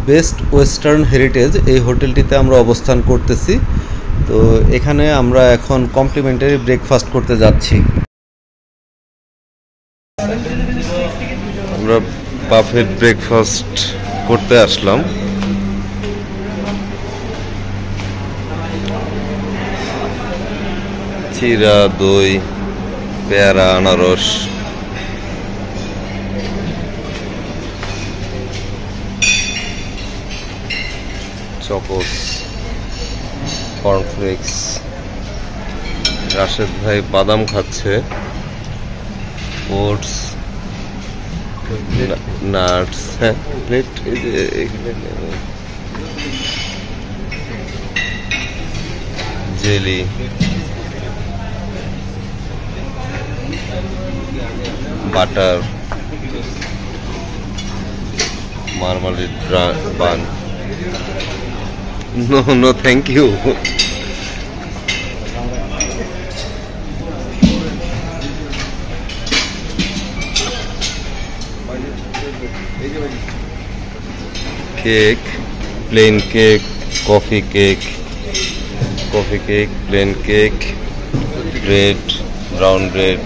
Best western heritage এই হোটেলটিতে আমরা অবস্থান করতেছি। তো এখানে আমরা এখন কমপ্লিমেন্টারি ব্রেকফাস্ট করতে যাচ্ছি। আমরা বাফেট ব্রেকফাস্ট করতে আসলাম। চিরা, দই, পেয়ারা, আনারস, চকোস, কর্নফ্লেক্স। রাশেদ ভাই বাদাম খাচ্ছে, oats, nuts, plate, jelly, butter, marmalade bun. No, thank you. Cake, plain cake, coffee cake, plain cake, bread, brown bread,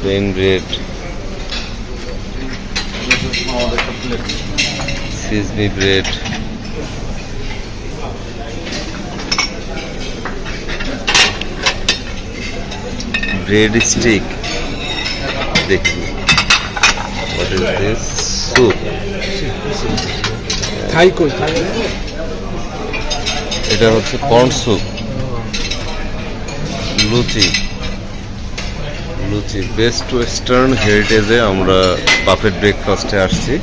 plain bread, sesame bread, bread stick. দেখি, what is this? Soup. এটা হচ্ছে corn soup. লুচি, best western হেরিটেজে আমরা buffet ব্রেকফাস্টে আসছি।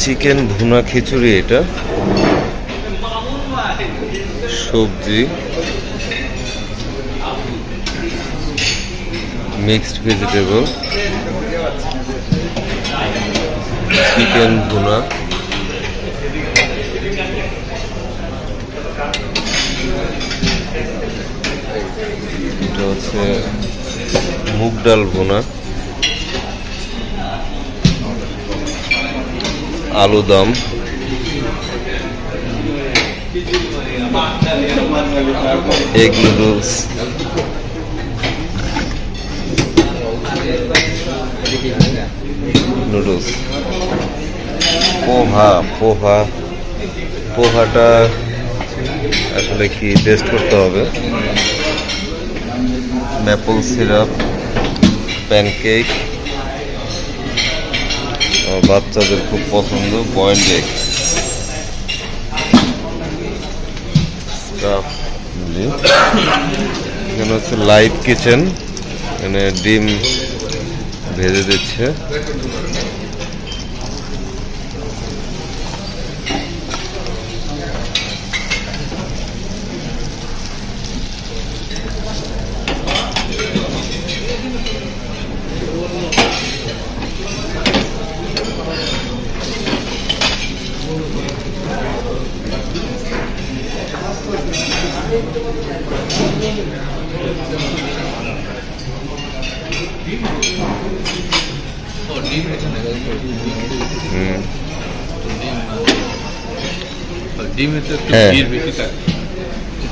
Chicken ভুনা খিচুড়ি, এটা সবজি, mixed vegetable, chicken ভুনা, এটা হচ্ছে মুগ ডাল ভুনা, আলু দম, এগ নুডলস, পোহাটা আসলে কি টেস্ট করতে হবে। ম্যাপল সিরাপ, প্যানকেক, বাচ্চাদের খুব পছন্দ, বয়েলড এগ। এখানে হচ্ছে লাইভ কিচেন, এখানে ডিম ভেজে দিচ্ছে।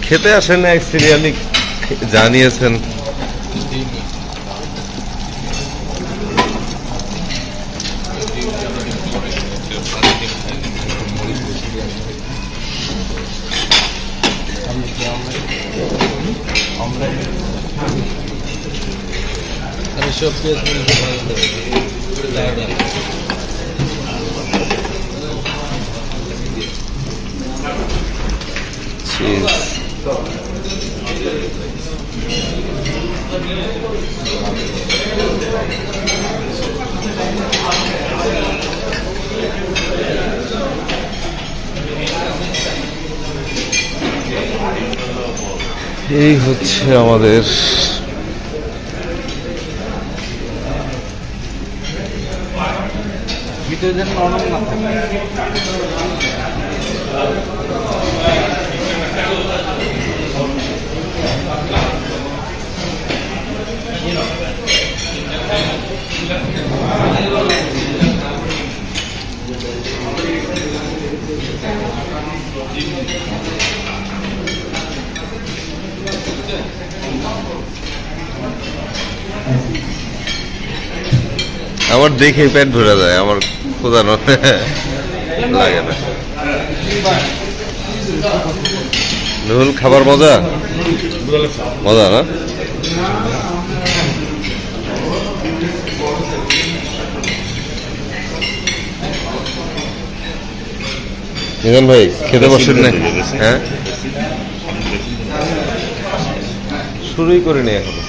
খেতে আসেন না, সিরিয়ালি জানিয়েছেন। এই হচ্ছে আমাদের আমার দেখেই পেট ভরে যায়, আমার খোঁজানো লাগে না। নুহুল খাবার মজা মজা না? মিজান ভাই খেতে বসেন না? হ্যাঁ, শুরুই করিনি এখনো।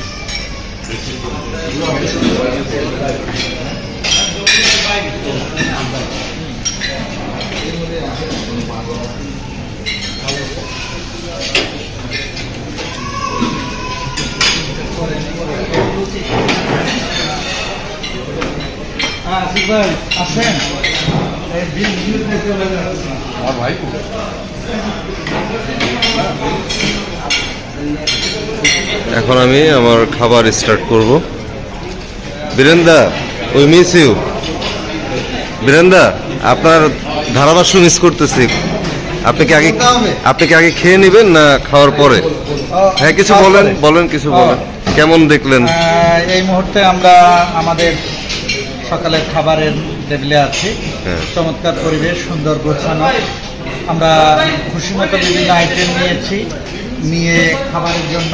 এখন আমি আমার খাবার স্টার্ট করব। বীরেন্দা, উই মিস ইউ। বীরেন্দা, আপনার ধারাভাষ্য মিস করতেছি। আপনি কি আগে খেয়ে নেবেন না খাওয়ার পরে? হ্যাঁ, কিছু বলেন কিছু বলেন। কেমন দেখলেন? এই মুহূর্তে আমরা আমাদের সকালের খাবারের টেবিলে আছি। চমৎকার পরিবেশ, সুন্দর গোছানো। আমরা খুশি মতো বিভিন্ন আইটেম নিয়ে খাবারের জন্য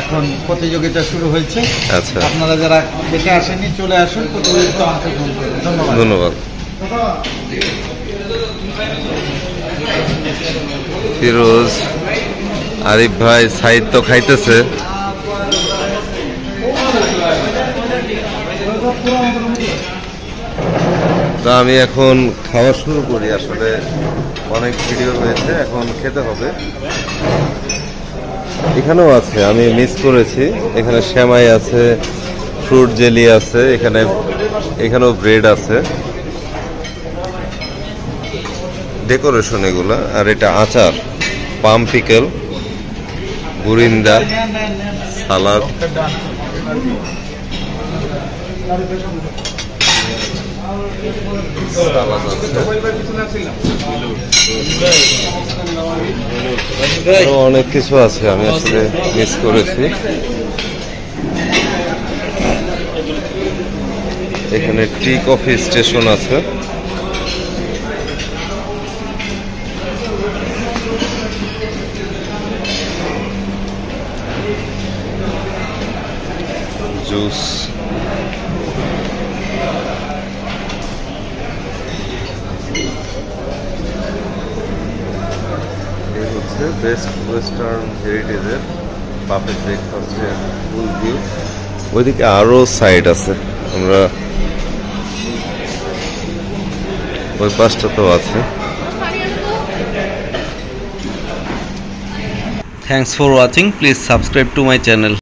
এখন প্রতিযোগিতা শুরু হয়েছে। আচ্ছা, আপনারা যারা দেখে আসেননি চলে আসুন, প্রতিযোগিতা অংশগ্রহণ করুন। ধন্যবাদ। ফিরোজ, আরিফ ভাই, সাইদ তো খাইতেছে। তো আমি এখন খাওয়া শুরু করি। আসলে অনেক ভিডিও হয়েছে, এখন খেতে হবে। এখানেও আছে, আমি মিস করেছি। এখানে সেমাই আছে, ফ্রুট জেলি আছে, এখানেও ব্রেড আছে, ডেকোরেশন এগুলা। আর এটা আচার, পাম পিকেল, বুরিন্দা, সালাদ। অনেক কিছু আছে, আমি আসলে মিস করেছি। এখানে টি কফি স্টেশন আছে। জুস, বেস্ট ওয়েস্টার্ন হেরিটেজের বাফেট ব্রেকফাস্টের ফুল ভিউ। ওইদিকে আরো সাইড আছে, আমরা ওই পাশটা তো আছে। Thanks for watching. Please subscribe to my channel.